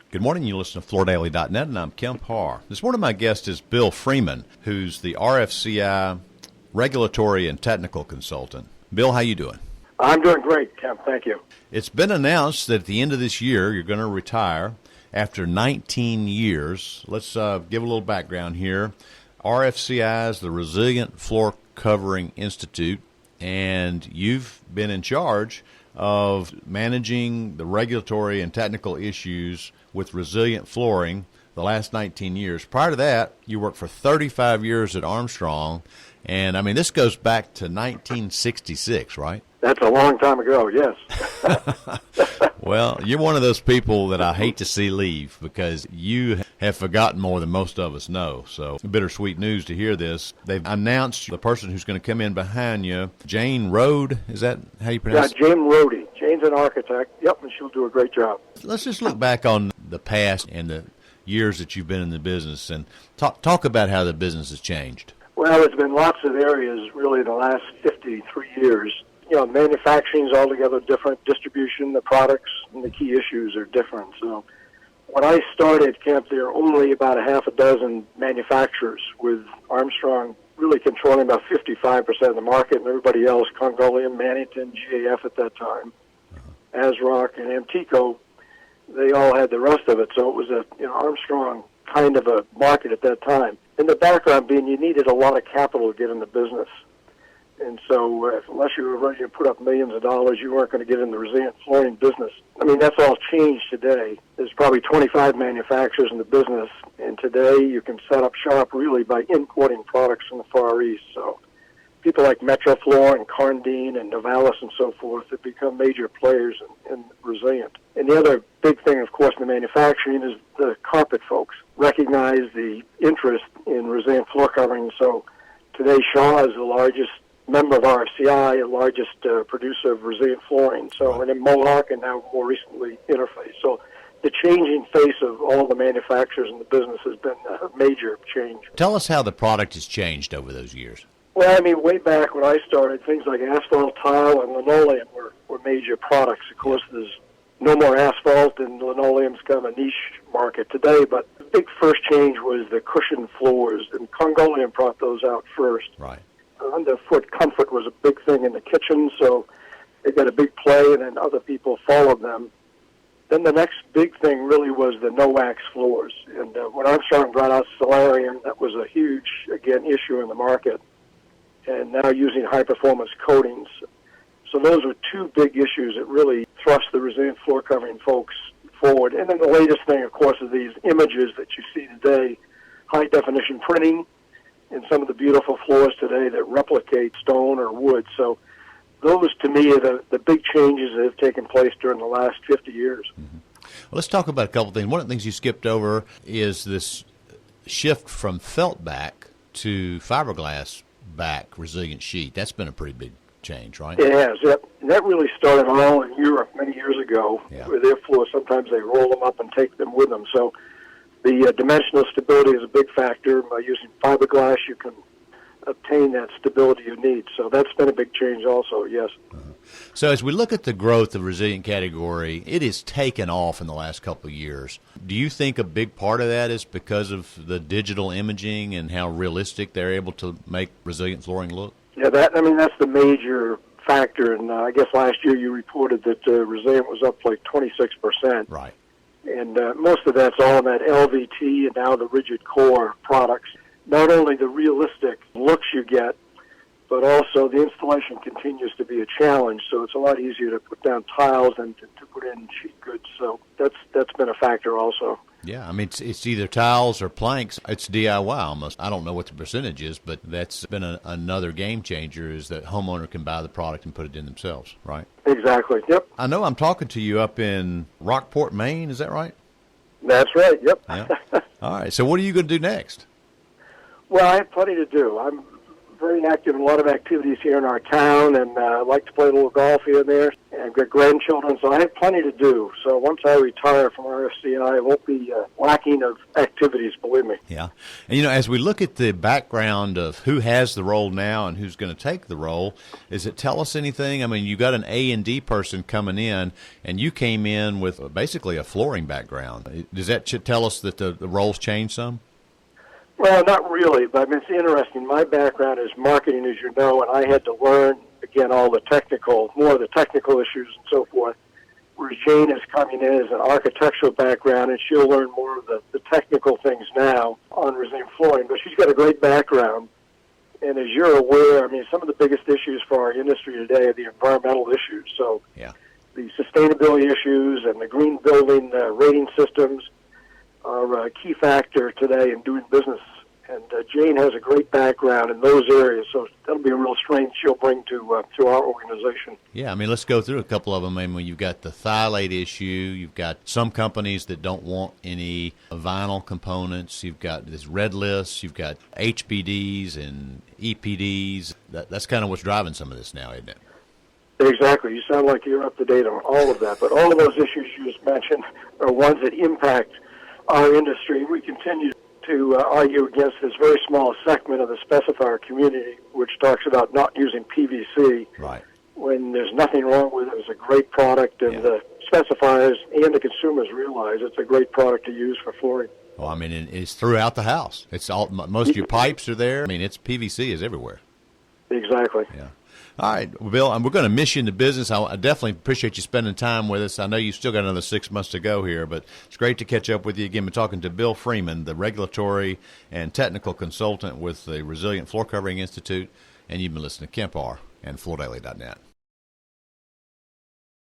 Good morning. You listen to FloorDaily.net, and I'm Kemp Harr. This morning, my guest is Bill Freeman, who's the RFCI regulatory and technical consultant. Bill, how you doing? I'm doing great, Kemp. Thank you. It's been announced that at the end of this year, you're going to retire after 19 years. Let's give a little background here. RFCI is the Resilient Floor Covering Institute, and you've been in charge of managing the regulatory and technical issues with resilient flooring the last 19 years. Prior to that, you worked for 35 years at Armstrong, and I mean, this goes back to 1966, right? That's a long time ago, yes. Well, you're one of those people that I hate to see leave because you have forgotten more than most of us know. So bittersweet news to hear this. They've announced the person who's going to come in behind you, Jane Rode. Is that how you pronounce it? Yeah, Jane Rode. Jane's an architect. Yep, and she'll do a great job. Let's just look back on the past and the years that you've been in the business and talk about how the business has changed. Well, it's been lots of areas really the last 53 years. You know, manufacturing is altogether different. Distribution, the products, and the key issues are different. So when I started, Kemp, there were only about a half a dozen manufacturers, with Armstrong really controlling about 55% of the market, and everybody else, Congolium, Mannington, GAF at that time, ASRock, and Amtico, they all had the rest of it. So it was a Armstrong kind of a market at that time. And the background being you needed a lot of capital to get in the business. And so unless you were ready to put up millions of dollars, you weren't going to get in the resilient flooring business. I mean, that's all changed today. There's probably 25 manufacturers in the business, and today you can set up shop really by importing products from the Far East. So people like Metroflor and Carndine and Novalis and so forth have become major players in resilient. And the other big thing, of course, in the manufacturing is the carpet folks recognize the interest in resilient floor covering. So today Shaw is the largest member of RFCI, the largest producer of resilient flooring. So, and then Mohawk, and now more recently Interface. So the changing face of all the manufacturers in the business has been a major change. Tell us how the product has changed over those years. Well, I mean, way back when I started, things like asphalt tile and linoleum were major products. Of course, there's no more asphalt, and linoleum's kind of a niche market today. But the big first change was the cushioned floors, and Congolium brought those out first. Right. Underfoot comfort was a big thing in the kitchen, so they got a big play, and then other people followed them. Then the next big thing really was the no-wax floors. And when Armstrong brought out Solarium, that was a huge, again, issue in the market. And now using high-performance coatings. So those were two big issues that really thrust the resilient floor covering folks forward. And then the latest thing, of course, is these images that you see today, high-definition printing, and some of the beautiful floors today that replicate stone or wood. So those, to me, are the big changes that have taken place during the last 50 years. Mm-hmm. Well, let's talk about a couple of things. One of the things you skipped over is this shift from felt back to fiberglass back resilient sheet. That's been a pretty big change, right? It has. And that really started all in Europe many years ago, where their floors, sometimes they roll them up and take them with them. So the dimensional stability is a big factor. By using fiberglass, you can obtain that stability you need. So that's been a big change also, yes. Uh-huh. So as we look at the growth of resilient category, it has taken off in the last couple of years. Do you think a big part of that is because of the digital imaging and how realistic they're able to make resilient flooring look? Yeah, that's the major factor. And I guess last year you reported that resilient was up like 26%. Right. And most of that's all in that LVT and now the rigid core products. Not only the realistic looks you get, but also the installation continues to be a challenge. So it's a lot easier to put down tiles than to put in sheet goods. So that's been a factor also. Yeah, I mean, it's either tiles or planks. It's DIY almost. I don't know what the percentage is, but that's been another game changer is that homeowner can buy the product and put it in themselves, right? Exactly, yep. I know I'm talking to you up in Rockport, Maine. Is that right? That's right, yep. Yeah. All right, so what are you going to do next? Well, I have plenty to do. I'm very active in a lot of activities here in our town, and I like to play a little golf here and there. And I've got grandchildren, so I have plenty to do. So once I retire from RFCI, I won't be lacking of activities, believe me. Yeah. And, as we look at the background of who has the role now and who's going to take the role, does it tell us anything? I mean, you got an A&D person coming in, and you came in with basically a flooring background. Does that tell us that the roles changed some? Well, not really, but it's interesting. My background is marketing, as you know, and I had to learn, again, more of the technical issues and so forth, whereas Jane is coming in as an architectural background, and she'll learn more of the technical things now on resilient flooring. But she's got a great background, and as you're aware, some of the biggest issues for our industry today are the environmental issues. So yeah. The sustainability issues and the green building rating systems are a key factor today in doing business. And Jane has a great background in those areas, so that'll be a real strength she'll bring to our organization. Yeah, let's go through a couple of them. You've got the phthalate issue. You've got some companies that don't want any vinyl components. You've got this red list. You've got HBDs and EPDs. That's kind of what's driving some of this now, isn't it? Exactly. You sound like you're up to date on all of that. But all of those issues you just mentioned are ones that impact our industry. We continue to argue against this very small segment of the specifier community, which talks about not using PVC. Right. When there's nothing wrong with it. It's a great product, and the specifiers and the consumers realize it's a great product to use for flooring. Well, it's throughout the house. It's most of your pipes are there. It's PVC is everywhere. Exactly. Yeah. All right, Bill, we're going to miss you in the business. I definitely appreciate you spending time with us. I know you still got another 6 months to go here, but it's great to catch up with you again. We're talking to Bill Freeman, the regulatory and technical consultant with the Resilient Floor Covering Institute, and you've been listening to Kemp Harr and FloorDaily.net.